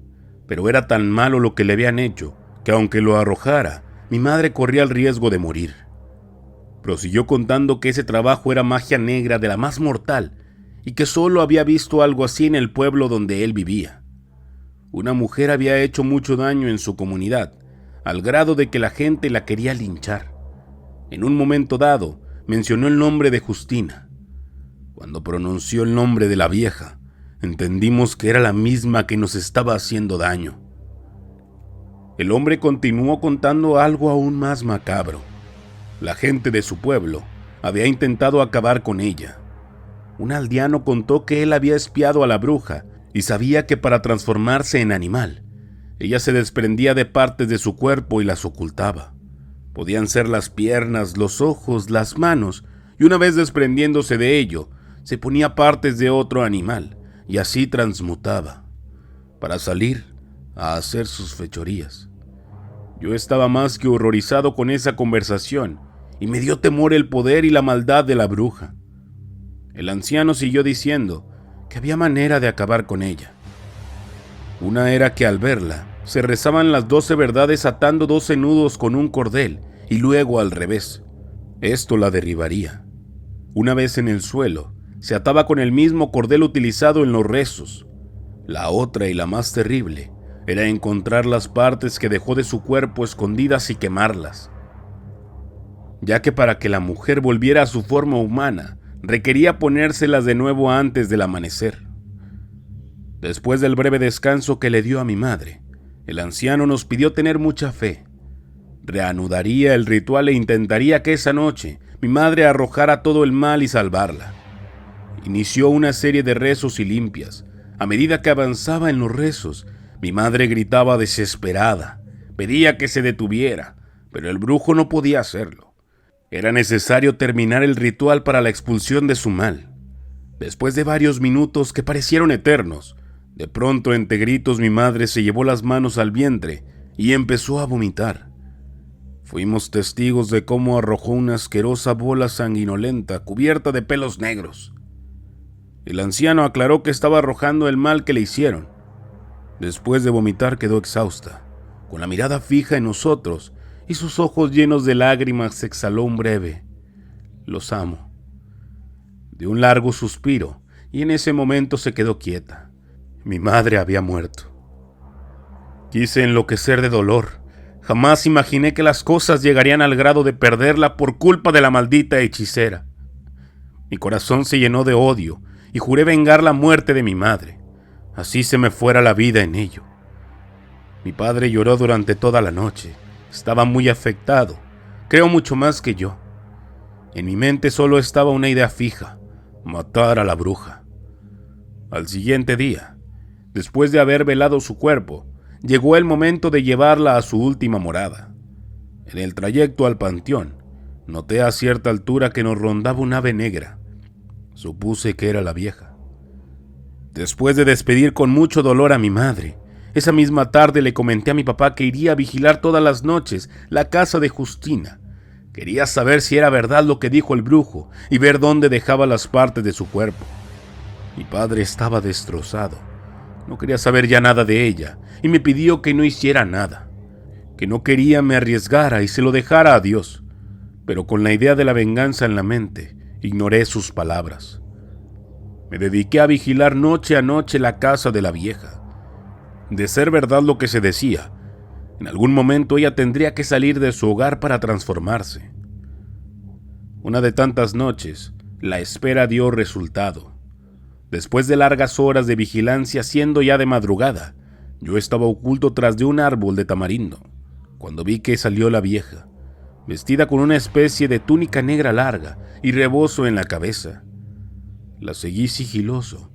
pero era tan malo lo que le habían hecho que aunque lo arrojara, mi madre corría el riesgo de morir. Prosiguió contando que ese trabajo era magia negra de la más mortal y que solo había visto algo así en el pueblo donde él vivía. Una mujer había hecho mucho daño en su comunidad, al grado de que la gente la quería linchar. En un momento dado, mencionó el nombre de Justina. Cuando pronunció el nombre de la vieja, entendimos que era la misma que nos estaba haciendo daño. El hombre continuó contando algo aún más macabro. La gente de su pueblo había intentado acabar con ella. Un aldeano contó que él había espiado a la bruja y sabía que para transformarse en animal, ella se desprendía de partes de su cuerpo y las ocultaba. Podían ser las piernas, los ojos, las manos, y una vez desprendiéndose de ello, se ponía partes de otro animal y así transmutaba, para salir a hacer sus fechorías. Yo estaba más que horrorizado con esa conversación y me dio temor el poder y la maldad de la bruja. El anciano siguió diciendo que había manera de acabar con ella. Una era que al verla, se rezaban las 12 verdades atando 12 nudos con un cordel y luego al revés. Esto la derribaría. Una vez en el suelo, se ataba con el mismo cordel utilizado en los rezos. La otra y la más terrible era encontrar las partes que dejó de su cuerpo escondidas y quemarlas, ya que para que la mujer volviera a su forma humana, requería ponérselas de nuevo antes del amanecer. Después del breve descanso que le dio a mi madre, el anciano nos pidió tener mucha fe. Reanudaría el ritual e intentaría que esa noche mi madre arrojara todo el mal y salvarla. Inició una serie de rezos y limpias. A medida que avanzaba en los rezos, mi madre gritaba desesperada, pedía que se detuviera, pero el brujo no podía hacerlo. Era necesario terminar el ritual para la expulsión de su mal. Después de varios minutos que parecieron eternos, de pronto entre gritos mi madre se llevó las manos al vientre y empezó a vomitar. Fuimos testigos de cómo arrojó una asquerosa bola sanguinolenta cubierta de pelos negros. El anciano aclaró que estaba arrojando el mal que le hicieron. Después de vomitar quedó exhausta, con la mirada fija en nosotros y sus ojos llenos de lágrimas exhaló un breve «Los amo». De un largo suspiro y en ese momento se quedó quieta. Mi madre había muerto. Quise enloquecer de dolor. Jamás imaginé que las cosas llegarían al grado de perderla por culpa de la maldita hechicera. Mi corazón se llenó de odio y juré vengar la muerte de mi madre, así se me fuera la vida en ello. Mi padre lloró durante toda la noche. Estaba muy afectado, creo mucho más que yo. En mi mente solo estaba una idea fija: matar a la bruja. Al siguiente día, después de haber velado su cuerpo, llegó el momento de llevarla a su última morada. En el trayecto al panteón, noté a cierta altura que nos rondaba un ave negra. Supuse que era la vieja. Después de despedir con mucho dolor a mi madre, esa misma tarde le comenté a mi papá que iría a vigilar todas las noches la casa de Justina. Quería saber si era verdad lo que dijo el brujo y ver dónde dejaba las partes de su cuerpo. Mi padre estaba destrozado. No quería saber ya nada de ella y me pidió que no hiciera nada, que no quería me arriesgara y se lo dejara a Dios. Pero con la idea de la venganza en la mente, ignoré sus palabras. Me dediqué a vigilar noche a noche la casa de la vieja. De ser verdad lo que se decía, en algún momento ella tendría que salir de su hogar para transformarse. Una de tantas noches, la espera dio resultado. Después de largas horas de vigilancia, siendo ya de madrugada, yo estaba oculto tras de un árbol de tamarindo, cuando vi que salió la vieja, vestida con una especie de túnica negra larga y rebozo en la cabeza. La seguí sigiloso.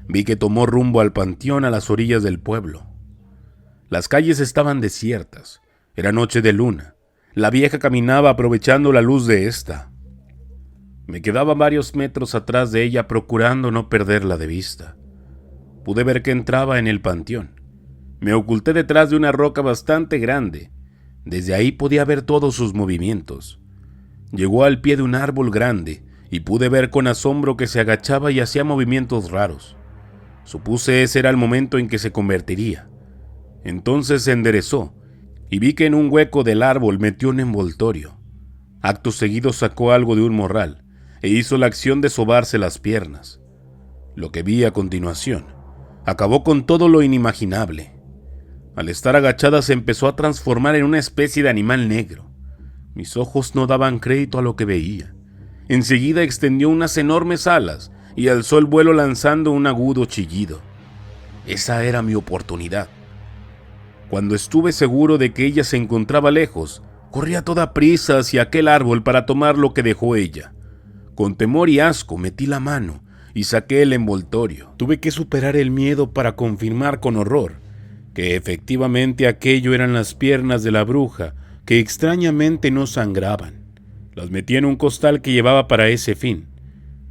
Vi que tomó rumbo al panteón a las orillas del pueblo. Las calles estaban desiertas. Era noche de luna. La vieja caminaba aprovechando la luz de esta. Me quedaba varios metros atrás de ella procurando no perderla de vista. Pude ver que entraba en el panteón. Me oculté detrás de una roca bastante grande. Desde ahí podía ver todos sus movimientos. Llegó al pie de un árbol grande y pude ver con asombro que se agachaba y hacía movimientos raros. Supuse ese era el momento en que se convertiría. Entonces se enderezó y vi que en un hueco del árbol metió un envoltorio. Acto seguido sacó algo de un morral e hizo la acción de sobarse las piernas. Lo que vi a continuación acabó con todo lo inimaginable. Al estar agachada se empezó a transformar en una especie de animal negro. Mis ojos no daban crédito a lo que veía. Enseguida extendió unas enormes alas y alzó el vuelo lanzando un agudo chillido. Esa era mi oportunidad. Cuando estuve seguro de que ella se encontraba lejos, corrí a toda prisa hacia aquel árbol para tomar lo que dejó ella. Con temor y asco metí la mano y saqué el envoltorio. Tuve que superar el miedo para confirmar con horror que efectivamente aquello eran las piernas de la bruja, que extrañamente no sangraban. Las metí en un costal que llevaba para ese fin.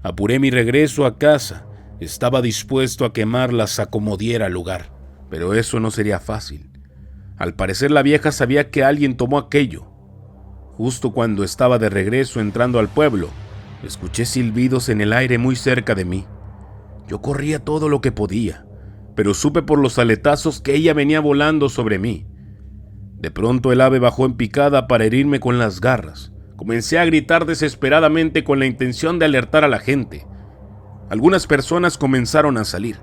Apuré mi regreso a casa. Estaba dispuesto a quemarlas a como diera lugar. Pero eso no sería fácil. Al parecer la vieja sabía que alguien tomó aquello. Justo cuando estaba de regreso entrando al pueblo, escuché silbidos en el aire muy cerca de mí. Yo corría todo lo que podía, pero supe por los aletazos que ella venía volando sobre mí. De pronto el ave bajó en picada para herirme con las garras. Comencé a gritar desesperadamente con la intención de alertar a la gente. Algunas personas comenzaron a salir.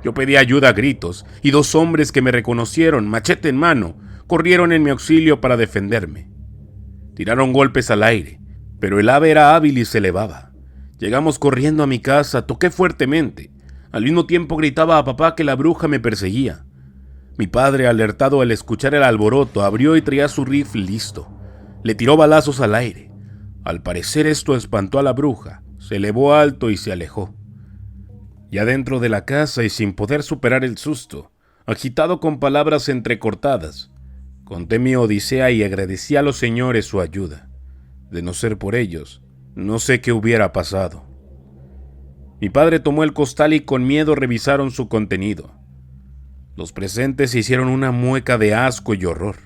Yo pedí ayuda a gritos y 2 hombres que me reconocieron, machete en mano, corrieron en mi auxilio para defenderme. Tiraron golpes al aire, pero el ave era hábil y se elevaba. Llegamos corriendo a mi casa, toqué fuertemente. Al mismo tiempo gritaba a papá que la bruja me perseguía. Mi padre, alertado al escuchar el alboroto, abrió y traía su rifle listo. Le tiró balazos al aire. Al parecer esto espantó a la bruja. Se elevó alto y se alejó. Ya dentro de la casa y sin poder superar el susto, agitado con palabras entrecortadas, conté mi odisea y agradecí a los señores su ayuda. De no ser por ellos, no sé qué hubiera pasado. Mi padre tomó el costal y con miedo revisaron su contenido. Los presentes hicieron una mueca de asco y horror.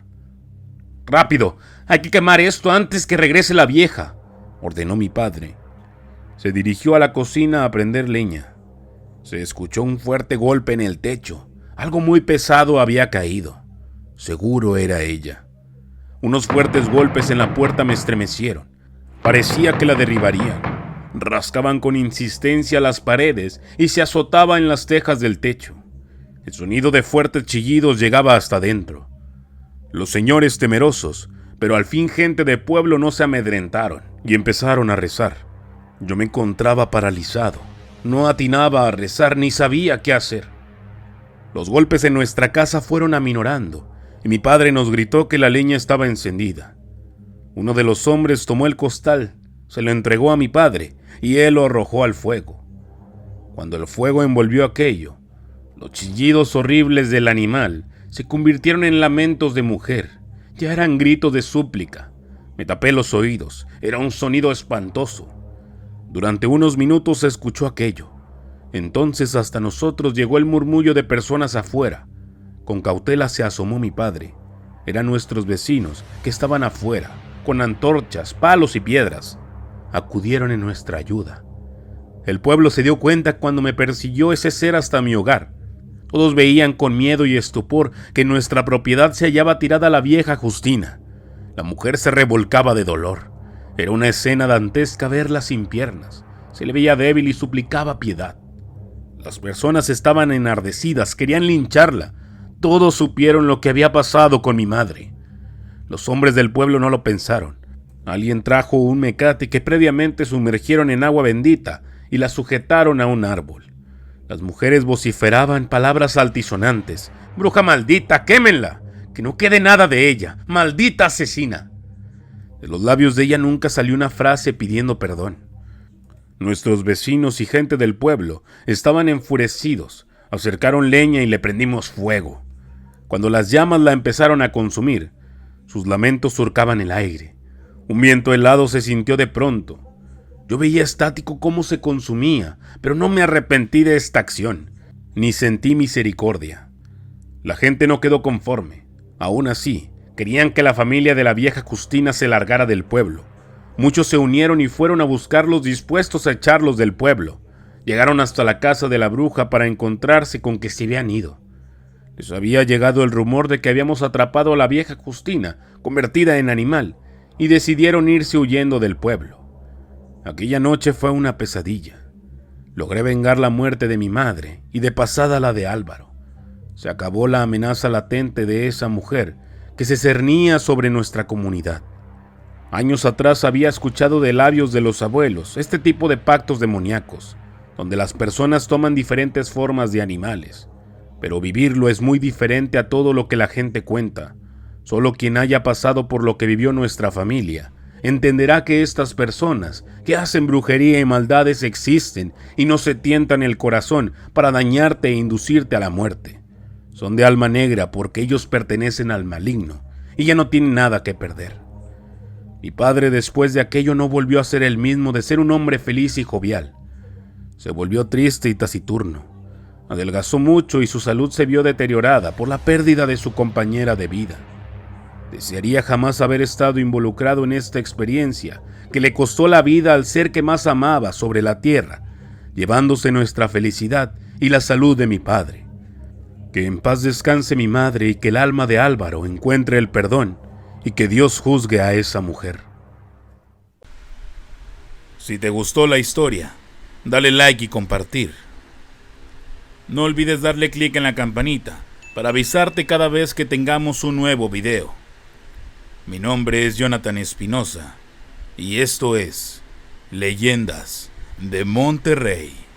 «¡Rápido! Hay que quemar esto antes que regrese la vieja», ordenó mi padre. Se dirigió a la cocina a prender leña. Se escuchó un fuerte golpe en el techo. Algo muy pesado había caído. Seguro era ella. Unos fuertes golpes en la puerta me estremecieron. Parecía que la derribarían. Rascaban con insistencia las paredes y se azotaba en las tejas del techo. El sonido de fuertes chillidos llegaba hasta dentro. Los señores temerosos, pero al fin gente de pueblo, no se amedrentaron y empezaron a rezar. Yo me encontraba paralizado. No atinaba a rezar ni sabía qué hacer. Los golpes en nuestra casa fueron aminorando y mi padre nos gritó que la leña estaba encendida. Uno de los hombres tomó el costal, se lo entregó a mi padre y él lo arrojó al fuego. Cuando el fuego envolvió aquello, los chillidos horribles del animal se convirtieron en lamentos de mujer. Ya eran gritos de súplica. Me tapé los oídos. Era un sonido espantoso. Durante unos minutos se escuchó aquello. Entonces hasta nosotros llegó el murmullo de personas afuera. Con cautela se asomó mi padre. Eran nuestros vecinos que estaban afuera, con antorchas, palos y piedras. Acudieron en nuestra ayuda. El pueblo se dio cuenta cuando me persiguió ese ser hasta mi hogar. Todos veían con miedo y estupor que en nuestra propiedad se hallaba tirada la vieja Justina. La mujer se revolcaba de dolor. Era una escena dantesca verla sin piernas. Se le veía débil y suplicaba piedad. Las personas estaban enardecidas, querían lincharla. Todos supieron lo que había pasado con mi madre. Los hombres del pueblo no lo pensaron. Alguien trajo un mecate que previamente sumergieron en agua bendita y la sujetaron a un árbol. Las mujeres vociferaban palabras altisonantes. «¡Bruja maldita, quémenla! ¡Que no quede nada de ella! ¡Maldita asesina!». De los labios de ella nunca salió una frase pidiendo perdón. Nuestros vecinos y gente del pueblo estaban enfurecidos. Acercaron leña y le prendimos fuego. Cuando las llamas la empezaron a consumir, sus lamentos surcaban el aire. Un viento helado se sintió de pronto. Yo veía estático cómo se consumía, pero no me arrepentí de esta acción, ni sentí misericordia. La gente no quedó conforme. Aún así, querían que la familia de la vieja Justina se largara del pueblo. Muchos se unieron y fueron a buscarlos dispuestos a echarlos del pueblo. Llegaron hasta la casa de la bruja para encontrarse con que se habían ido. Les había llegado el rumor de que habíamos atrapado a la vieja Justina, convertida en animal, y decidieron irse huyendo del pueblo. Aquella noche fue una pesadilla. Logré vengar la muerte de mi madre y de pasada la de Álvaro. Se acabó la amenaza latente de esa mujer que se cernía sobre nuestra comunidad. Años atrás había escuchado de labios de los abuelos este tipo de pactos demoníacos, donde las personas toman diferentes formas de animales. Pero vivirlo es muy diferente a todo lo que la gente cuenta. Solo quien haya pasado por lo que vivió nuestra familia entenderá que estas personas que hacen brujería y maldades existen y no se tientan el corazón para dañarte e inducirte a la muerte. Son de alma negra porque ellos pertenecen al maligno y ya no tienen nada que perder. Mi padre después de aquello no volvió a ser el mismo de ser un hombre feliz y jovial. Se volvió triste y taciturno. Adelgazó mucho y su salud se vio deteriorada por la pérdida de su compañera de vida. Desearía jamás haber estado involucrado en esta experiencia que le costó la vida al ser que más amaba sobre la tierra, llevándose nuestra felicidad y la salud de mi padre. Que en paz descanse mi madre y que el alma de Álvaro encuentre el perdón y que Dios juzgue a esa mujer. Si te gustó la historia, dale like y compartir. No olvides darle clic en la campanita para avisarte cada vez que tengamos un nuevo video. Mi nombre es Jonathan Espinosa y esto es Leyendas de Monterrey.